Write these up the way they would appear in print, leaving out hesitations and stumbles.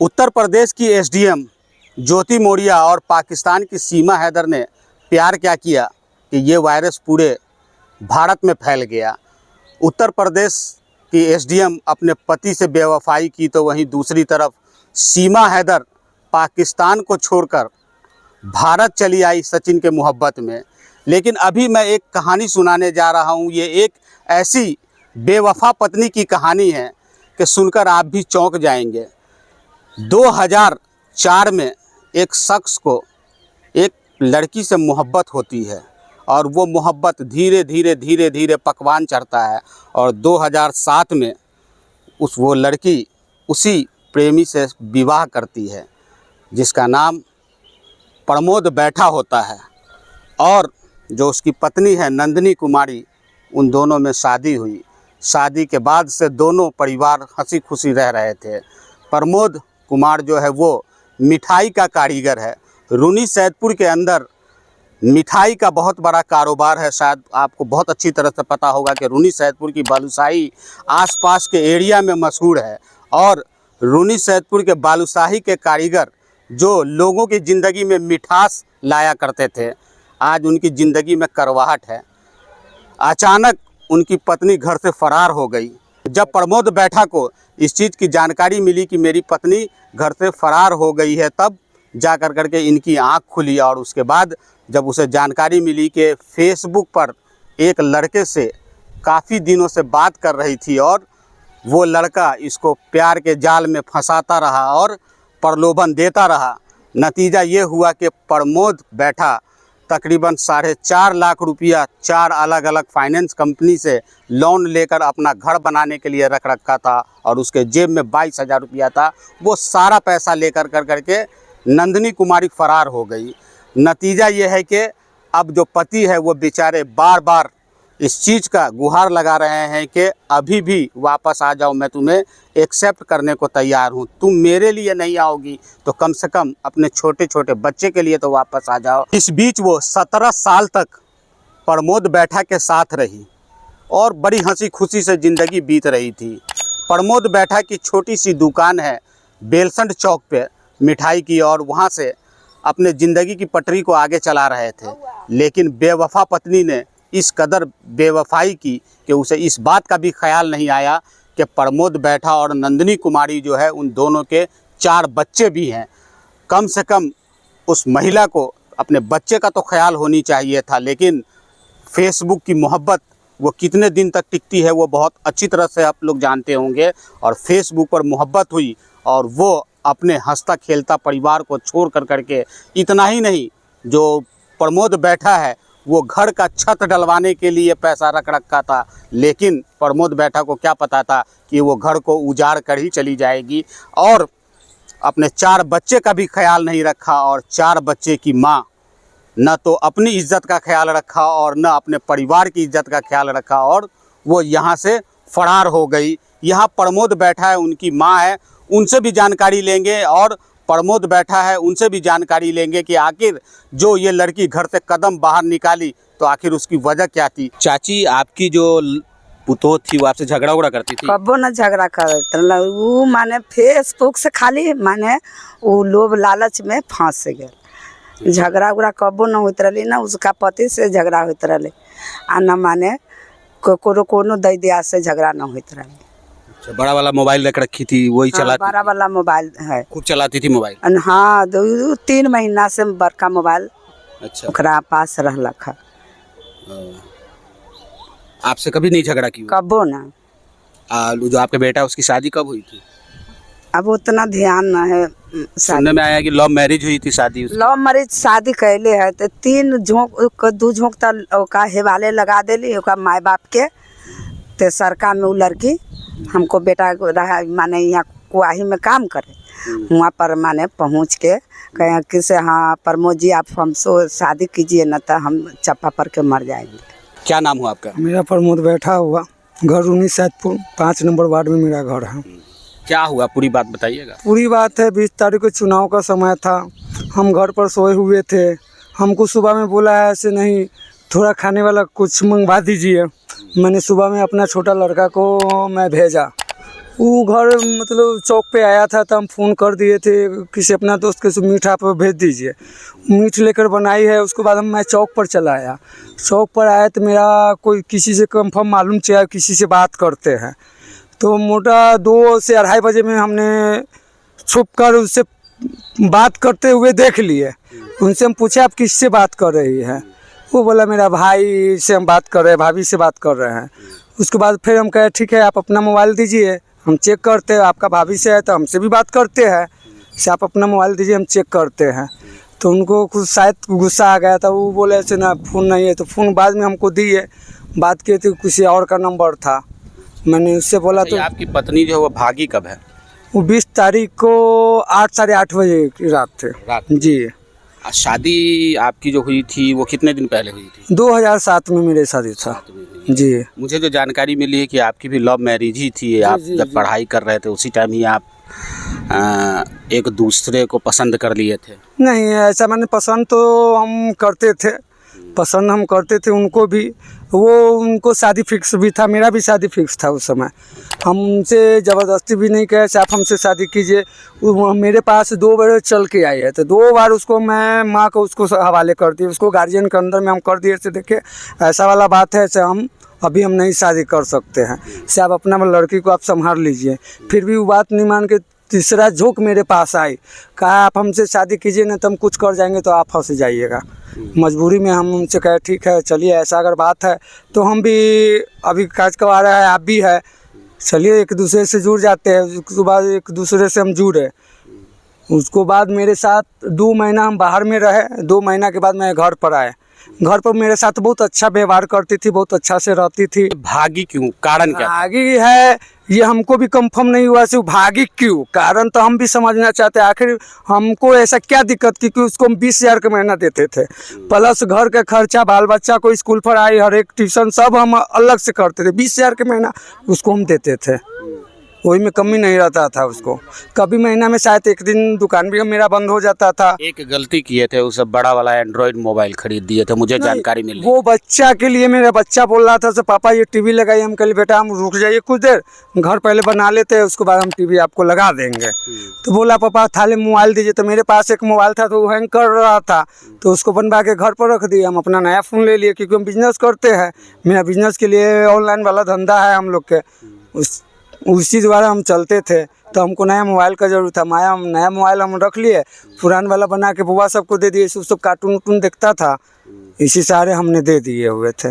उत्तर प्रदेश की एसडीएम ज्योति मौर्य और पाकिस्तान की सीमा हैदर ने प्यार क्या किया कि ये वायरस पूरे भारत में फैल गया। उत्तर प्रदेश की एसडीएम अपने पति से बेवफाई की तो वहीं दूसरी तरफ सीमा हैदर पाकिस्तान को छोड़कर भारत चली आई सचिन के मोहब्बत में। लेकिन अभी मैं एक कहानी सुनाने जा रहा हूँ। ये एक ऐसी बेवफा पत्नी की कहानी है कि सुनकर आप भी चौंक जाएंगे। 2004 में एक शख्स को एक लड़की से मोहब्बत होती है और वो मोहब्बत धीरे धीरे पकवान चढ़ता है और 2007 में वो लड़की उसी प्रेमी से विवाह करती है जिसका नाम प्रमोद बैठा होता है। और जो उसकी पत्नी है नंदिनी कुमारी, उन दोनों में शादी हुई। शादी के बाद से दोनों परिवार हंसी खुशी रह रहे थे। प्रमोद कुमार जो है वो मिठाई का कारीगर है। रूनी सैदपुर के अंदर मिठाई का बहुत बड़ा कारोबार है। शायद आपको बहुत अच्छी तरह से पता होगा कि रूनी सैदपुर की बालूशाही आसपास के एरिया में मशहूर है। और रूनी सैदपुर के बालूशाही के कारीगर जो लोगों की ज़िंदगी में मिठास लाया करते थे, आज उनकी ज़िंदगी में करवाहट है। अचानक उनकी पत्नी घर से फरार हो गई। जब प्रमोद बैठा को इस चीज़ की जानकारी मिली कि मेरी पत्नी घर से फरार हो गई है, तब जा कर के इनकी आँख खुली। और उसके बाद जब उसे जानकारी मिली कि फेसबुक पर एक लड़के से काफ़ी दिनों से बात कर रही थी और वो लड़का इसको प्यार के जाल में फंसाता रहा और प्रलोभन देता रहा, नतीजा ये हुआ कि प्रमोद बैठा तकरीबन 4.5 लाख रुपया 4 अलग अलग फाइनेंस कंपनी से लोन लेकर अपना घर बनाने के लिए रख रखा था और उसके जेब में 22,000 रुपया था। वो सारा पैसा लेकर करके नंदिनी कुमारी फरार हो गई। नतीजा ये है कि अब जो पति है वो बेचारे बार बार इस चीज़ का गुहार लगा रहे हैं कि अभी भी वापस आ जाओ, मैं तुम्हें एक्सेप्ट करने को तैयार हूँ। तुम मेरे लिए नहीं आओगी तो कम से कम अपने छोटे छोटे बच्चे के लिए तो वापस आ जाओ। इस बीच वो 17 साल तक प्रमोद बैठा के साथ रही और बड़ी हंसी खुशी से ज़िंदगी बीत रही थी। प्रमोद बैठा की छोटी सी दुकान है बेलसंड चौक पे मिठाई की, और वहाँ से अपने ज़िंदगी की पटरी को आगे चला रहे थे। लेकिन बेवफा पत्नी ने इस कदर बेवफाई की कि उसे इस बात का भी ख्याल नहीं आया कि प्रमोद बैठा और नंदिनी कुमारी जो है उन दोनों के 4 बच्चे भी हैं। कम से कम उस महिला को अपने बच्चे का तो ख्याल होनी चाहिए था। लेकिन फेसबुक की मोहब्बत वो कितने दिन तक टिकती है वो बहुत अच्छी तरह से आप लोग जानते होंगे। और फेसबुक पर मोहब्बत हुई और वो अपने हंसता खेलता परिवार को छोड़ करके, इतना ही नहीं, जो प्रमोद बैठा है वो घर का छत डलवाने के लिए पैसा रख रखा था। लेकिन प्रमोद बैठा को क्या पता था कि वो घर को उजाड़ कर ही चली जाएगी। और अपने 4 बच्चे का भी ख्याल नहीं रखा और 4 बच्चे की माँ न तो अपनी इज्जत का ख्याल रखा और न अपने परिवार की इज्जत का ख्याल रखा और वो यहाँ से फरार हो गई। यहाँ प्रमोद बैठा है, उनकी माँ है, उनसे भी जानकारी लेंगे और प्रमोद बैठा है उनसे भी जानकारी लेंगे कि आखिर जो ये लड़की घर से कदम बाहर निकाली तो आखिर उसकी वजह क्या थी। चाची, आपकी जो पुतोह थी वो आपसे झगड़ा उगड़ा करती थी? कबो न झगड़ा करत वो माने फेसबुक से खाली माने वो लोभ लालच में फंस गए। झगड़ा उगड़ा कबो न होत रही, ना उसका पति से झगड़ा होत रहे आ न माने कोनो दैदिया से झगड़ा न होत रहे। बड़ा वाला मोबाइल रख रखी थी, वही चलाती? बड़ा वाला मोबाइल है, खूब चलाती थी मोबाइल। हाँ, 2-3 महीना से बड़का मोबाइल अच्छा ओकरा पास रहलक है। आपसे कभी नहीं झगड़ा की? कबो ना। जो आपके बेटा उसकी शादी कब हुई थी? अब उतना ध्यान न है। सुनने में आया कि लव मैरिज हुई थी शादी? लव मैरिज शादी कैले है तो 2 झोंक का हेवाले लगा देली ओका माय बाप के। ते सरका में वो लड़की हमको बेटा रहा माने यहाँ कुआही में काम करे, वहाँ पर माने पहुँच के कहें कि से हाँ प्रमोद जी आप हमसे शादी कीजिए न तो हम चप्पा पर के मर जाएंगे। क्या नाम हुआ आपका? मेरा प्रमोद बैठा हुआ, घर रूनी सैदपुर 5 नंबर वार्ड में मेरा घर है। क्या हुआ, पूरी बात बताइएगा। पूरी बात है, 20 तारीख को चुनाव का समय था, हम घर पर सोए हुए थे। हमको सुबह में बोला है ऐसे नहीं, थोड़ा खाने वाला कुछ मंगवा दीजिए। मैंने सुबह में अपना छोटा लड़का को मैं भेजा, वो घर मतलब चौक पे आया था तो हम फ़ोन कर दिए थे किसी अपना दोस्त के मीठ आप भेज दीजिए। मीठ लेकर बनाई है, उसके बाद मैं चौक पर चला आया। चौक पर आया तो मेरा कोई किसी से कंफर्म मालूम चला, किसी से बात करते हैं तो मोटा 2 से 2:30 बजे में हमने छुप कर उससे बात करते हुए देख लिए। उनसे हम पूछे आप किससे बात कर रही हैं? वो बोला मेरा भाई से हम बात कर रहे हैं, भाभी से बात कर रहे हैं। उसके बाद फिर हम कहे ठीक है आप अपना मोबाइल दीजिए, हम चेक करते हैं। आपका भाभी से है तो हमसे भी बात करते हैं, से आप अपना मोबाइल दीजिए हम चेक करते हैं। तो उनको कुछ शायद गुस्सा आ गया था, वो बोले ऐसे ना फ़ोन नहीं है। तो फ़ोन बाद में हमको दिए, बात किए तो किसी और का नंबर था। मैंने उससे बोला तो आपकी पत्नी जो है वो भागी कब है? वो 20 तारीख को 8 साढ़े 8 बजे की रात थे। रात जी। शादी आपकी जो हुई थी वो कितने दिन पहले हुई थी? 2007 में मेरी शादी था जी। मुझे जो जानकारी मिली है कि आपकी भी लव मैरिज ही थी। आप जब पढ़ाई कर रहे थे उसी टाइम ही आप एक दूसरे को पसंद कर लिए थे? नहीं ऐसा मैंने पसंद तो हम करते थे, पसंद हम करते थे उनको भी। वो उनको शादी फिक्स भी था, मेरा भी शादी फिक्स था उस समय। हम उनसे ज़बरदस्ती भी नहीं कहे आप हमसे शादी कीजिए। वो मेरे पास 2 बार चल के आई है तो 2 बार उसको मैं माँ को उसको हवाले कर दिए, उसको गार्जियन के अंदर में हम कर दिए। से देखिए ऐसा वाला बात है, ऐसे हम नहीं शादी कर सकते हैं, से आप अपना लड़की को आप संभाल लीजिए। फिर भी वो बात नहीं मान के तीसरा झोंक मेरे पास आई, कहा आप हमसे शादी कीजिए ना तो हम कुछ कर जाएंगे तो आप फंस जाइएगा। मजबूरी में हम उनसे कहे ठीक है चलिए ऐसा अगर बात है तो हम भी अभी काज करवा रहे हैं, आप भी है, चलिए एक दूसरे से जुड़ जाते हैं। उसके बाद एक दूसरे से हम जुड़े। उसको बाद मेरे साथ 2 महीना हम बाहर में रहे। 2 महीना के बाद मैं घर पर आए। घर पर मेरे साथ बहुत अच्छा व्यवहार करती थी, बहुत अच्छा से रहती थी। भागी क्यों? कारण क्या था? भागी है ये हमको भी कंफर्म नहीं हुआ, सिर्फ भागी क्यों कारण तो हम भी समझना चाहते हैं। आखिर हमको ऐसा क्या दिक्कत की कि उसको हम 20,000 का महीना देते थे, प्लस घर का खर्चा, बाल बच्चा को स्कूल पढ़ाई, हर एक ट्यूशन सब हम अलग से करते थे। 20,000 के महीना उसको हम देते थे, वही में कमी नहीं रहता था उसको। कभी महीना में शायद एक दिन दुकान भी मेरा बंद हो जाता था। एक गलती किए थे, उसे बड़ा वाला एंड्रॉइड मोबाइल खरीद दिए थे, मुझे जानकारी मिली। वो बच्चा के लिए, मेरा बच्चा बोल रहा था से पापा ये टीवी लगाइए। हम कहे बेटा हम रुक जाइए कुछ देर, घर पहले बना लेते हैं उसके बाद हम टीवी आपको लगा देंगे। तो बोला पापा थाले मोबाइल दीजिए। तो मेरे पास एक मोबाइल था तो वो हैंग कर रहा था, तो उसको बनवा के घर पर रख दिया। हम अपना नया फ़ोन ले लिए क्योंकि हम बिजनेस करते हैं। मेरा बिजनेस के लिए ऑनलाइन वाला धंधा है हम लोग के, उसी द्वारा हम चलते थे। तो हमको नया मोबाइल का ज़रूरत था। नया मोबाइल हम रख लिए, पुराना वाला बना के बुआ सबको दे दिए। सब कार्टून वार्टून देखता था, इसी सारे हमने दे दिए हुए थे।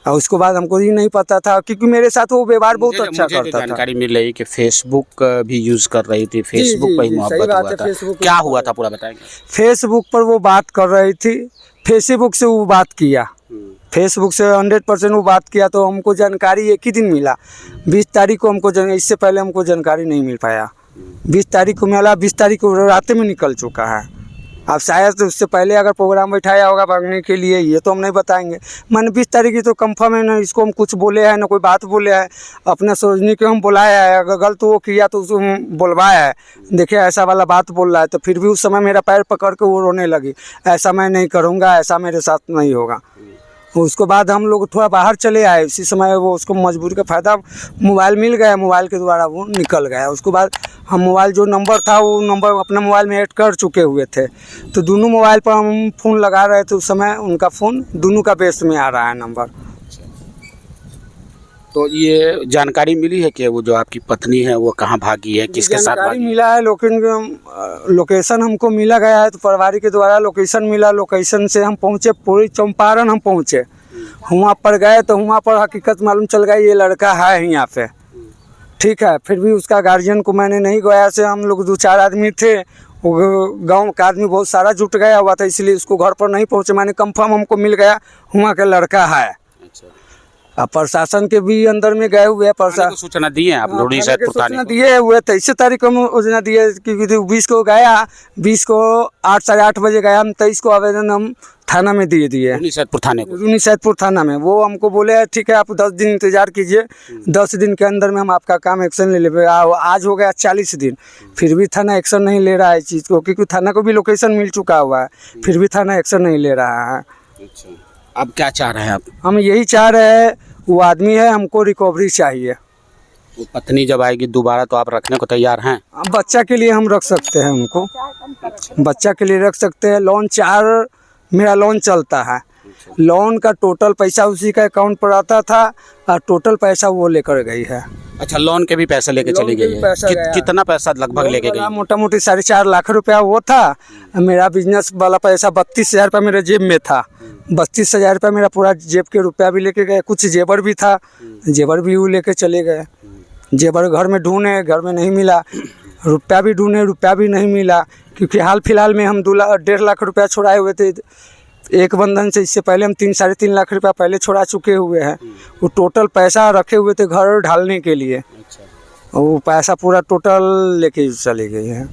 और उसके बाद हमको ये नहीं पता था क्योंकि मेरे साथ वो व्यवहार बहुत अच्छा करता था। जानकारी मिल रही कि फेसबुक भी यूज़ कर रही थी, फेसबुक पर ही मोहब्बत हुआ था। क्या हुआ था पूरा बताएंगे? फेसबुक पर वो बात कर रही थी, फेसबुक से वो बात किया, फेसबुक से 100% वो बात किया। तो हमको जानकारी एक ही दिन मिला, 20 तारीख को हमको इससे पहले हमको जानकारी नहीं मिल पाया। 20 तारीख को मिला, 20 तारीख को रात में निकल चुका है। अब शायद उससे पहले अगर प्रोग्राम बैठाया होगा भागने के लिए, ये तो हम नहीं बताएंगे। मैंने 20 तारीख की तो कंफर्म है ना, इसको हम कुछ बोले हैं ना कोई बात बोले है। अपने सोचने के हम बुलाया है, अगर गलत वो किया तो उसको हम बुलवाया है। देखिए ऐसा वाला बात बोल रहा है, तो फिर भी उस समय मेरा पैर पकड़ के वो रोने लगी, ऐसा मैं नहीं करूँगा, ऐसा मेरे साथ नहीं होगा। उसके बाद हम लोग थोड़ा बाहर चले आए। उसी समय वो उसको मजबूरी का फ़ायदा मोबाइल मिल गया, मोबाइल के द्वारा वो निकल गया। उसके बाद हम मोबाइल जो नंबर था वो नंबर अपने मोबाइल में ऐड कर चुके हुए थे। तो दोनों मोबाइल पर हम फ़ोन लगा रहे थे उस समय, उनका फ़ोन दोनों का बेस में आ रहा है नंबर। तो ये जानकारी मिली है कि वो जो आपकी पत्नी है वो कहाँ भागी है, किसके साथ जानकारी भागी? मिला है, लोकेशन हमको मिला गया है। तो परिवार के द्वारा लोकेशन मिला, लोकेशन से हम पहुँचे, पूरी चंपारण हम पहुँचे। वहाँ पर गए तो वहाँ पर हकीकत मालूम चल गया ये लड़का है यहाँ पे, ठीक है। फिर भी उसका गार्जियन को मैंने नहीं गया, से हम लोग 2-4 आदमी थे, वो गांव का आदमी बहुत सारा जुट गया हुआ था, इसलिए उसको घर पर नहीं पहुँचे। मैंने कंफर्म हमको मिल गया वहाँ का लड़का है। अब प्रशासन के भी अंदर में गए हुए हैं, प्रशासन सूचना दिए हैं आप लोग? सूचना दिए हुए 23 तारीख को सूचना दिए क्योंकि 20 को गया, 20 को 8 साढ़े 8 बजे गया। हम 23 को आवेदन हम थाना में दिए सैदपुर थाने को, सैदपुर थाना में। वो हमको बोले ठीक है आप 10 दिन इंतजार कीजिए, 10 दिन के अंदर में हम आपका काम एक्शन ले लेंगे। आज हो गया 40 दिन, फिर भी थाना एक्शन नहीं ले रहा है इस चीज़ को, क्योंकि थाना को भी लोकेशन मिल चुका हुआ है, फिर भी थाना एक्शन नहीं ले रहा है। अब क्या चाह रहे हैं आप? हम यही चाह रहे हैं, वो आदमी है, हमको रिकवरी चाहिए। वो पत्नी जब आएगी दोबारा तो आप रखने को तैयार हैं? अब बच्चा के लिए हम रख सकते हैं उनको, बच्चा के लिए रख सकते हैं। लोन 4 मेरा लोन चलता है, लोन का टोटल पैसा उसी का अकाउंट पर आता था और टोटल पैसा वो लेकर गई है। अच्छा, लोन के भी पैसे लेके लोन चली के गई भी है? पैसा गया। कितना पैसा लगभग लेके गई? मोटा मोटी 4.5 लाख रुपया वो था। मेरा बिजनेस वाला पैसा 32,000 रुपया मेरे जेब में था। 32,000 रुपया मेरा पूरा जेब के रुपया भी लेके गए, कुछ जेवर भी था, जेवर भी वो लेके चले गए। जेवर घर में ढूंढे, घर में नहीं मिला। रुपया भी ढूंढे, रुपया भी नहीं मिला, क्योंकि हाल फिलहाल में हम 1.5 लाख रुपया छुड़ाए हुए थे एक बंधन से। इससे पहले हम 3-3.5 लाख रुपया पहले छुड़ा चुके हुए हैं। वो टोटल पैसा रखे हुए थे घर ढालने के लिए, वो पैसा पूरा टोटल लेके चले गए हैं।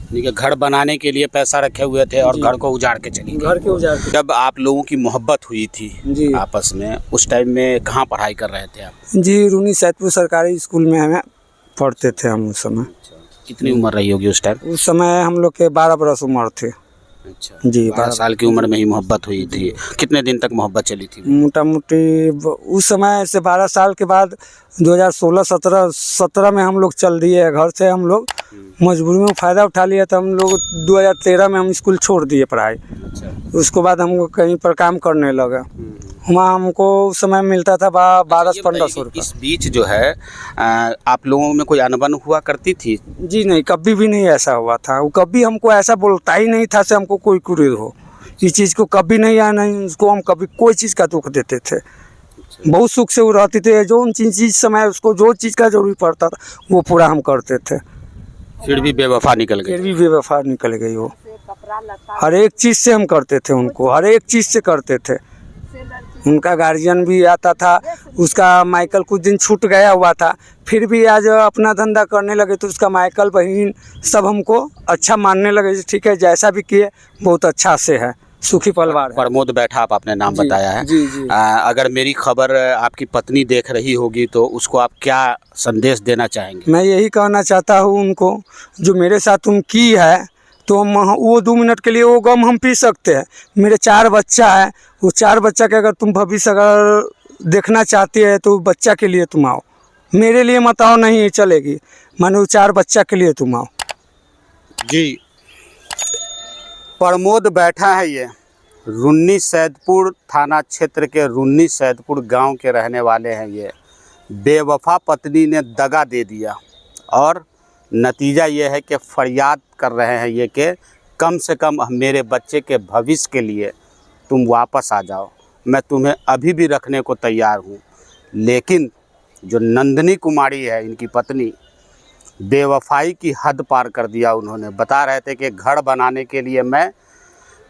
देखिए, घर बनाने के लिए पैसा रखे हुए थे और घर को उजाड़ के चली गई। घर के उजाड़ के। जब आप लोगों की मोहब्बत हुई थी जी आपस में, उस टाइम में कहाँ पढ़ाई कर रहे थे आप? जी, रूनी सैदपुर सरकारी स्कूल में हमें पढ़ते थे हम उस समय। कितनी उम्र रही होगी उस टाइम? उस समय हम लोग के 12 बरस उम्र थे। अच्छा जी, 12 साल की उम्र में ही मोहब्बत हुई थी। कितने दिन तक मोहब्बत चली थी? मोटा मोटी उस समय से 12 साल के बाद 2016-17 में हम लोग चल दिए घर से। हम लोग मजबूरी में फ़ायदा उठा लिया था। हम लोग 2013 में हम स्कूल छोड़ दिए पढ़ाई। अच्छा। उसके बाद हम कहीं पर काम करने लगा। वहाँ हमको उस समय मिलता था 1200-1500 रुपये। इस बीच जो है आप लोगों में कोई अनबन हुआ करती थी? जी नहीं, कभी भी नहीं ऐसा हुआ था। वो कभी हमको ऐसा बोलता ही नहीं था से हमको कोई कुरेद हो, इस चीज़ को कभी नहीं आया। नहीं उसको हम कभी कोई चीज़ का दुख देते थे। बहुत सुख से वो रहती थी। जो चीज़ समय उसको जो चीज़ का जरूरी पड़ता था वो पूरा हम करते थे। फिर भी बेवफा निकल गई? फिर भी बेवफा निकल गई वो। हर एक चीज़ से हम करते थे उनको, हर एक चीज़ से करते थे। उनका गार्जियन भी आता था, उसका माइकल कुछ दिन छूट गया हुआ था, फिर भी आज अपना धंधा करने लगे तो उसका माइकल बहन सब हमको अच्छा मानने लगे। ठीक है, जैसा भी किए बहुत अच्छा से है, सुखी परिवार है। प्रमोद बैठा आपने नाम बताया है। जी जी। अगर मेरी खबर आपकी पत्नी देख रही होगी तो उसको आप क्या संदेश देना चाहेंगे? मैं यही कहना चाहता हूँ उनको, जो मेरे साथ तुम की है तो हम वो 2 मिनट के लिए वो गम हम पी सकते हैं। मेरे 4 बच्चा है, वो 4 बच्चा के अगर तुम भविष्य अगर देखना चाहती है तो बच्चा के लिए तुम आओ, मेरे लिए मत आओ, नहीं चलेगी। मानो 4 बच्चा के लिए तुम आओ। जी, प्रमोद बैठा है, ये रून्नी सैदपुर थाना क्षेत्र के रून्नी सैदपुर गांव के रहने वाले हैं। ये बेवफा पत्नी ने दगा दे दिया और नतीजा ये है कि फरियाद कर रहे हैं ये कि कम से कम मेरे बच्चे के भविष्य के लिए तुम वापस आ जाओ। मैं तुम्हें अभी भी रखने को तैयार हूँ। लेकिन जो नंदिनी कुमारी है, इनकी पत्नी, बेवफाई की हद पार कर दिया उन्होंने। बता रहे थे कि घर बनाने के लिए मैं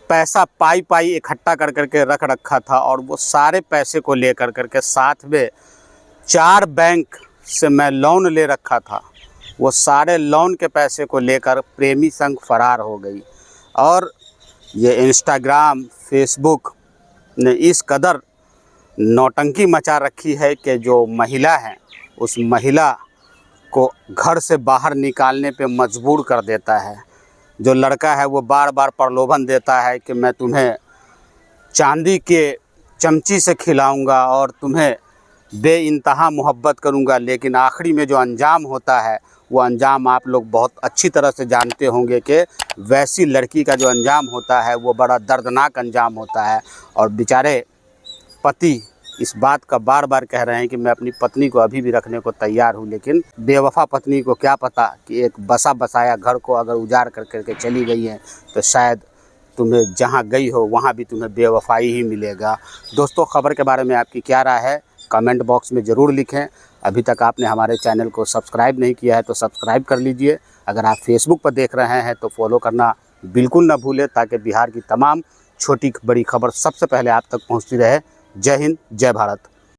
पैसा पाई इकट्ठा कर करके रख रखा था और वो सारे पैसे को ले करके साथ में 4 बैंक से मैं लोन ले रखा था। वो सारे लोन के पैसे को लेकर प्रेमी संग फरार हो गई। और ये इंस्टाग्राम, फेसबुक ने इस कदर नौटंकी मचा रखी है कि जो महिला है उस महिला को घर से बाहर निकालने पे मजबूर कर देता है। जो लड़का है वो बार बार प्रलोभन देता है कि मैं तुम्हें चांदी के चमची से खिलाऊंगा और तुम्हें बेइंतहा मोहब्बत करूंगा। लेकिन आखिरी में जो अंजाम होता है वो अंजाम आप लोग बहुत अच्छी तरह से जानते होंगे कि वैसी लड़की का जो अंजाम होता है वो बड़ा दर्दनाक अंजाम होता है। और बेचारे पति इस बात का बार बार कह रहे हैं कि मैं अपनी पत्नी को अभी भी रखने को तैयार हूं। लेकिन बेवफा पत्नी को क्या पता कि एक बसा बसाया घर को अगर उजाड़ कर करके चली गई है तो शायद तुम्हें जहां गई हो वहां भी तुम्हें बेवफाई ही मिलेगा। दोस्तों, खबर के बारे में आपकी क्या राय है कमेंट बॉक्स में ज़रूर लिखें। अभी तक आपने हमारे चैनल को सब्सक्राइब नहीं किया है तो सब्सक्राइब कर लीजिए। अगर आप फेसबुक पर देख रहे हैं तो फॉलो करना बिल्कुल ना भूलें, ताकि बिहार की तमाम छोटी बड़ी खबर सबसे पहले आप तक पहुंचती रहे। जय हिंद, जय भारत।